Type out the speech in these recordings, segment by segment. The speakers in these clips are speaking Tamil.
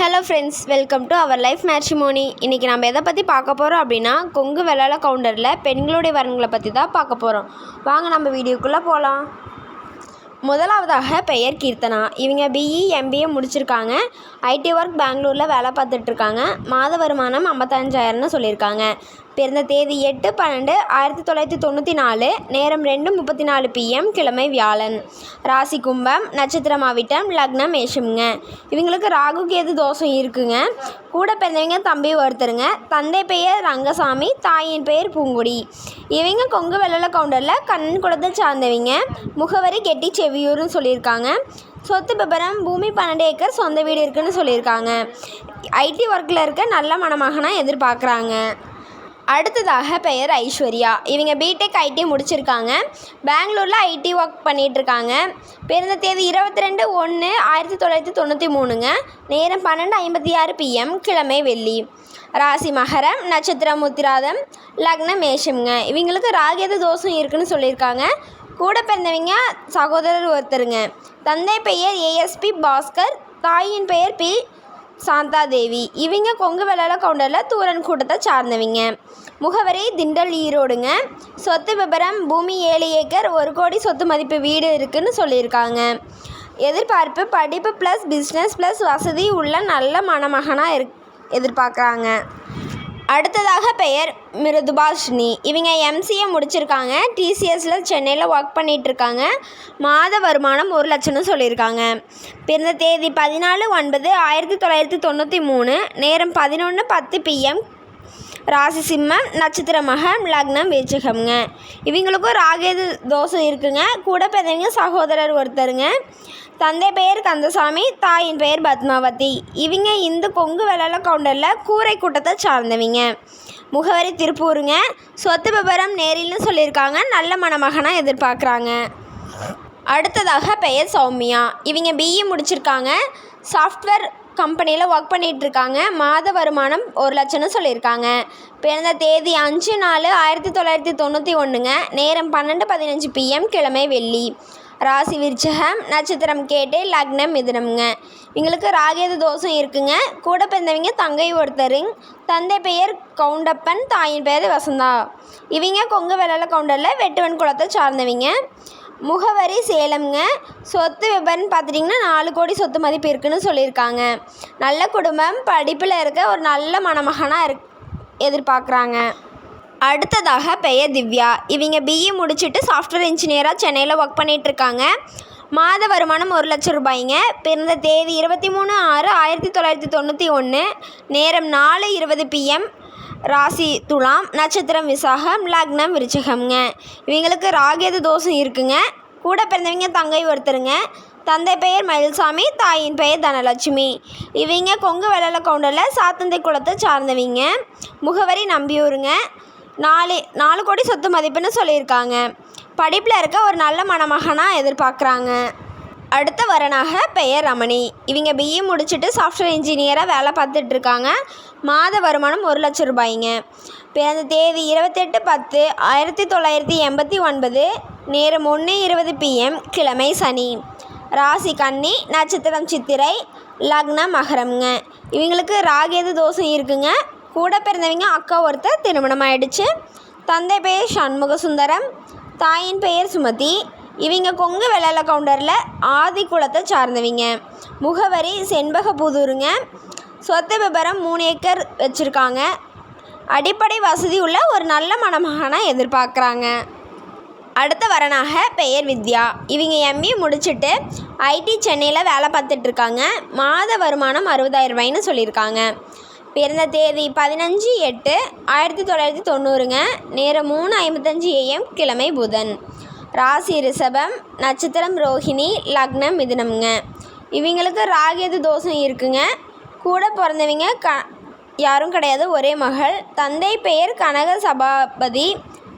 Hello friends, welcome to our life matrimony. இன்றைக்கி நம்ம எதை பற்றி பார்க்க போகிறோம் அப்படின்னா, கொங்கு வெள்ளாள கவுண்டரில் பெண்களுடைய வரன்களை பற்றி தான் பார்க்க போகிறோம். வாங்க நம்ம வீடியோக்குள்ளே போகலாம். முதலாவதாக பெயர் கீர்த்தனா. இவங்க பிஇ எம்பிஏ முடிச்சிருக்காங்க. ஐடி ஒர்க் பெங்களூரில் வேலை பார்த்துட்ருக்காங்க. மாத வருமானம் 55,000ன்னு சொல்லியிருக்காங்க. பிறந்த தேதி 8/12/1994. நேரம் 2:34 PM. கிழமை வியாழன். ராசி கும்பம். நட்சத்திரம் அவிட்டம். லக்னம் மேஷம்ங்க. இவங்களுக்கு ராகு கேது தோஷம் இருக்குங்க. கூட பிறந்தவங்க தம்பி ஒருத்தருங்க. தந்தை பெயர் ரங்கசாமி, தாயின் பெயர் பூங்குடி. இவங்க கொங்கு வெள்ளாள கவுண்டரில் கண்ணன் குலத்தை சார்ந்தவங்க. முகவரி கெட்டி செவியூர்னு சொல்லியிருக்காங்க. சொத்து விபரம் பூமி 12 ஏக்கர், சொந்த வீடு இருக்குன்னு சொல்லியிருக்காங்க. ஐடி ஒர்க்கில் இருக்க நல்ல மணமகனாக எதிர்பார்க்குறாங்க. அடுத்ததாக பெயர் ஐஸ்வர்யா. இவங்க பிடெக் ஐடி முடிச்சிருக்காங்க. பெங்களூரில் ஐடி ஒர்க் பண்ணிகிட்ருக்காங்க. பிறந்த தேதி 22/1/1993ங்க. நேரம் 12:56 PM. கிழமை வெள்ளி. ராசி மகரம். நட்சத்திரம் உத்திராதம். லக்னம் மேஷம்ங்க. இவங்களுக்கு ராகேது தோஷம் இருக்குன்னு சொல்லியிருக்காங்க. கூட பிறந்தவங்க சகோதரர் ஒருத்தருங்க. தந்தை பெயர் ஏஎஸ்பி பாஸ்கர், தாயின் பெயர் பி சாந்தாதேவி. இவங்க கொங்கு வெள்ளாள கவுண்டரில் தூரன் கூட்டத்தை சார்ந்தவங்க. முகவரி திண்டல், ஈரோடுங்க. சொத்து விபரம் பூமி 7 ஏக்கர், 1 கோடி சொத்து மதிப்பு வீடு இருக்குதுன்னு சொல்லியிருக்காங்க. எதிர்பார்ப்பு படிப்பு ப்ளஸ் பிஸ்னஸ் ப்ளஸ் வசதி உள்ள நல்ல மணமகனாக எதிர்பார்க்குறாங்க. அடுத்ததாக பெயர் மிருதுபாஷினி. இவங்க எம்சிஏ முடிச்சிருக்காங்க. டிசிஎஸில் சென்னையில் ஒர்க் பண்ணிகிட்ருக்காங்க. மாத வருமானம் 1 லட்சம்னு சொல்லியிருக்காங்க. பிறந்த தேதி 14/9/1993. நேரம் 11:10 PM. ராசி சிம்மம். நட்சத்திர மகம். லக்னம் விருச்சிகம்ங்க. இவங்களுக்கும் ராகேது தோஷம் இருக்குங்க. கூட பிறந்தவங்க சகோதரர் ஒருத்தருங்க. தந்தை பெயர் கந்தசாமி, தாயின் பெயர் பத்மாவதி. இவங்க இந்த கொங்கு வெள்ளாள கவுண்டரில் கூரை கூட்டத்தை சார்ந்தவங்க. முகவரி திருப்பூருங்க. சொத்து விபரம் நேரில்னு சொல்லியிருக்காங்க. நல்ல மணமகனாக எதிர்பார்க்குறாங்க. அடுத்ததாக பெயர் சௌமியா. இவங்க பிஇ முடிச்சிருக்காங்க. சாஃப்ட்வேர் கம்பெனியில் ஒர்க் பண்ணிகிட்ருக்காங்க. மாத வருமானம் 1 லட்சம்னு சொல்லியிருக்காங்க. பிறந்த தேதி 5/4/1991ங்க. நேரம் 12:15 PM. கிழமை வெள்ளி. ராசி விருச்சிகம். நட்சத்திரம் கேட்டே. லக்னம் மிதுனம்ங்க. இவங்களுக்கு ராகேது தோஷம் இருக்குங்க. கூட பிறந்தவங்க தங்கை ஒருத்தருங்க. தந்தை பெயர் கவுண்டப்பன், தாயின் பெயர் வசந்தா. இவங்க கொங்கு வெள்ளாள கவுண்டரில் வெட்டுவன் குலத்தை சார்ந்தவங்க. முகவரி சேலம்ங்க. சொத்து விபரம்னு பார்த்துட்டிங்கன்னா 4 கோடி சொத்து மதிப்பு இருக்குன்னு சொல்லியிருக்காங்க. நல்ல குடும்பம், படிப்பில் இருக்க ஒரு நல்ல மணமகனாக எதிர்பார்க்குறாங்க. அடுத்ததாக பெயர் திவ்யா. இவங்க பிஇ முடிச்சுட்டு சாஃப்ட்வேர் இன்ஜினியராக சென்னையில் ஒர்க் பண்ணிகிட்ருக்காங்க. மாத வருமானம் 1 லட்சம் ரூபாய்ங்க. பிறந்த தேதி 23/6/1991. நேரம் 4:20 PM. ராசி துலாம். நட்சத்திரம் விசாகம். லக்னம் விருச்சிகம்ங்க. இவங்களுக்கு ராகேது தோஷம் இருக்குங்க. கூட பிறந்தவங்க தங்கை ஒருத்தருங்க. தந்தை பெயர் மயில்சாமி, தாயின் பெயர் தனலட்சுமி. இவங்க கொங்கு வெள்ளாள கவுண்டரில் சாத்தந்தை குலத்தை சார்ந்தவங்க. முகவரி நம்பியூருங்க. 4 கோடி சொத்து மதிப்புன்னு சொல்லியிருக்காங்க. படிப்பில் இருக்க ஒரு நல்ல மணமகனாக எதிர்பார்க்குறாங்க. அடுத்த வரனாக பெயர் ரமணி. இவங்க பிஇ முடிச்சுட்டு சாஃப்ட்வேர் இன்ஜினியராக வேலை பார்த்துட்ருக்காங்க. மாத வருமானம் 1 லட்சம் ரூபாய்ங்க. பிறந்த தேதி 28/10/1989. நேரம் 1:20 PM. கிழமை சனி. ராசி கன்னி. நட்சத்திரம் சித்திரை. லக்னம் மகரம்ங்க. இவங்களுக்கு ராகேது தோஷம் இருக்குங்க. கூட பிறந்தவங்க அக்கா ஒருத்தர் திருமணம் ஆயிடுச்சு. தந்தை பெயர் சண்முக சுந்தரம், தாயின் பெயர் சுமதி. இவங்க கொங்கு வெள்ளாள கவுண்டரில் ஆதி குலத்தை சார்ந்தவங்க. முகவரி செண்பகபுதூருங்க. சொத்து விபரம் 3 ஏக்கர் வச்சுருக்காங்க. அடிப்படை வசதி உள்ள ஒரு நல்ல மணமகனாக எதிர்பார்க்குறாங்க. அடுத்த வரனாக பெயர் வித்யா. இவங்க எம்ஏ முடிச்சுட்டு ஐடி சென்னையில் வேலை பார்த்துட்ருக்காங்க. மாத வருமானம் 60,000 ரூபாய்ன்னு சொல்லியிருக்காங்க. பிறந்த தேதி 15/8/1990ங்க. நேரம் 3:55 AM. கிழமை புதன். ராசி ரிஷபம். நட்சத்திரம் ரோஹிணி. லக்னம் மிதுனம்ங்க. இவங்களுக்கு ராகேது தோஷம் இருக்குங்க. கூட பிறந்தவங்க யாரும் கிடையாது, ஒரே மகள். தந்தை பெயர் கனக சபாபதி,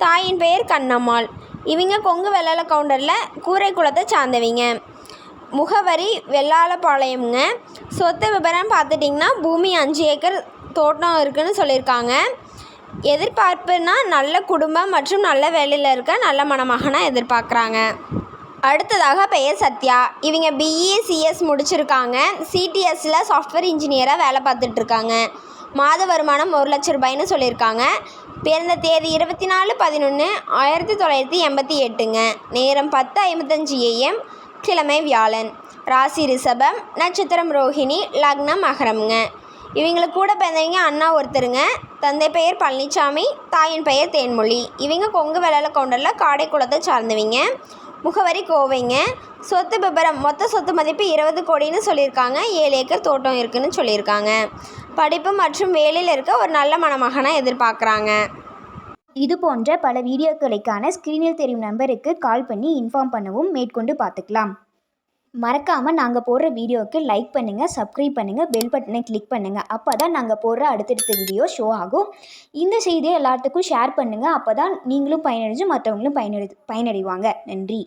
தாயின் பெயர் கண்ணம்மாள். இவங்க கொங்கு வெள்ளாள கவுண்டரில் கூரை குலத்தை சார்ந்தவங்க. முகவரி வெள்ளாளப்பாளையம்ங்க. சொத்து விபரம் பார்த்துட்டிங்கன்னா பூமி 5 ஏக்கர் தோட்டம் இருக்குதுன்னு சொல்லியிருக்காங்க. எதிர்பார்ப்புனா நல்ல குடும்பம் மற்றும் நல்ல வேலையில் இருக்க நல்ல மணமகனாக எதிர்பார்க்குறாங்க. அடுத்ததாக பெயர் சத்யா. இவங்க பிஇசிஎஸ் முடிச்சிருக்காங்க. சிடிஎஸ்சில் சாஃப்ட்வேர் இன்ஜினியராக வேலை பார்த்துட்ருக்காங்க. மாத வருமானம் 1 லட்ச ரூபாய்னு சொல்லியிருக்காங்க. பிறந்த தேதி 24/11/1988ங்க. நேரம் 10:55 AM, கிழமை வியாழன். ராசி ரிஷபம், நட்சத்திரம் ரோஹிணி, லக்னம் மகரம்ங்க. இவங்களுக்கு கூட பிறந்தவங்க அண்ணா ஒருத்தருங்க. தந்தை பெயர் பழனிசாமி, தாயின் பெயர் தேன்மொழி. இவங்க கொங்கு வெள்ளாள கவுண்டரில் காடைக்குளத்தை சார்ந்தவங்க. முகவரி கோவைங்க. சொத்து விபரம் மொத்த சொத்து மதிப்பு 20 கோடின்னு சொல்லியிருக்காங்க. 7 ஏக்கர் தோட்டம் இருக்குதுன்னு சொல்லியிருக்காங்க. படிப்பு மற்றும் வேலையில் இருக்க ஒரு நல்ல மணமகனை எதிர்பார்க்குறாங்க. இது போன்ற பல வீடியோக்களுக்கான ஸ்க்ரீனில் தெரியும் நம்பருக்கு கால் பண்ணி இன்ஃபார்ம் பண்ணவும் மேற்கொண்டு பார்த்துக்கலாம். மறக்காமல் நாங்கள் போடுற வீடியோவுக்கு லைக் பண்ணுங்கள், சப்ஸ்கிரைப் பண்ணுங்கள், பெல் பட்டனை கிளிக் பண்ணுங்கள். அப்போ தான் நாங்கள் போடுற அடுத்தடுத்த வீடியோ ஷோ ஆகும். இந்த செய்தியை எல்லாத்துக்கும் ஷேர் பண்ணுங்கள். அப்போ தான் நீங்களும் பயனடைஞ்சு மற்றவங்களும் பயனடைவாங்க. நன்றி.